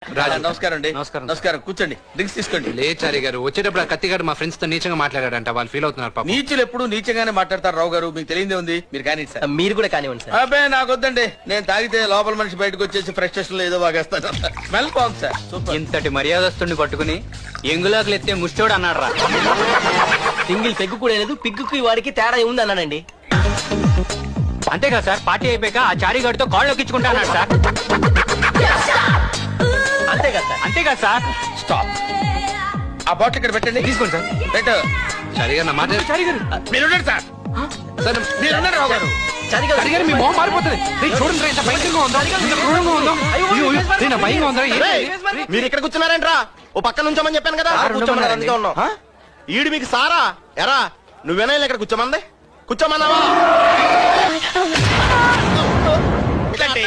నమస్కారం అండి. నమస్కారం. నమస్కారం, కూర్చోండి, డ్రింక్స్ తీసుకోండి. లేచారి గారు వచ్చేటప్పుడు ఆ కత్తిగాడు మా ఫ్రెండ్స్ తో నీచంగా మాట్లాడాడంట, వాళ్ళు ఫీల్ అవుతున్నారు పాపం. నీచులు ఎప్పుడు నీచంగానే మాట్లాడతారు రావు గారు, మీకు తెలియదే ఉంది. మీరు కానీ సార్. మీరు కూడా కానివ్వండి సార్. అబ్బాయి నాకు వద్దండి, నేను తాగితే లోపల మనిషి బయటకు వచ్చేసి ఫ్రస్ట్రేషన్ లో ఏదో బాగేస్తాను. స్మెల్ బాగుంది సార్, సూపర్. ఇంతటి మర్యాదస్తుని పట్టుకుని ఎంగులాకులు ఎత్తే ముష్టోడు అన్నాడు రా. సింగిల్ పెగ్గు కూడా లేదు, పిగ్గుకి వాడికి తేడా ఉంది అన్నానండి. అంతేగా సార్, పార్టీ అయిపోయాక ఆ చారీగాడితో కాళ్ళు ఎక్కించుకుంటా అన్నాడు సార్. అంతేగా సార్. అంతేగా సార్. స్టాప్. ఆ బాటిల్ ఇక్కడ పెట్టండి. తీసుకోండి సార్. పెట్టు. చారి గారు నా మాట చారి గారు మీరు ఉండండి సార్. సార్ మీరు ఉండండి రావు గారు. చారి గారు మీ మొహం మారిపోతుంది. రేయ్, చూడండి రా, ఇంత భయంకరంగా ఉందా, ఇంత క్రూరంగా ఉందా. అయ్యో, రేయ్, నా భయంగా ఉందా. మీరు ఇక్కడ కూర్చున్నారేంట్రా? ఓ పక్క నుంచోమని చెప్పాను కదా. కూర్చోమన్నారు, అందుకే ఉన్నాం. ఆ? ఈడు మీకు సారా ఎరా? నువ్వేనా ఇక్కడ కూర్చోమంది? కూర్చోమన్నావా? ఇట్లాంటి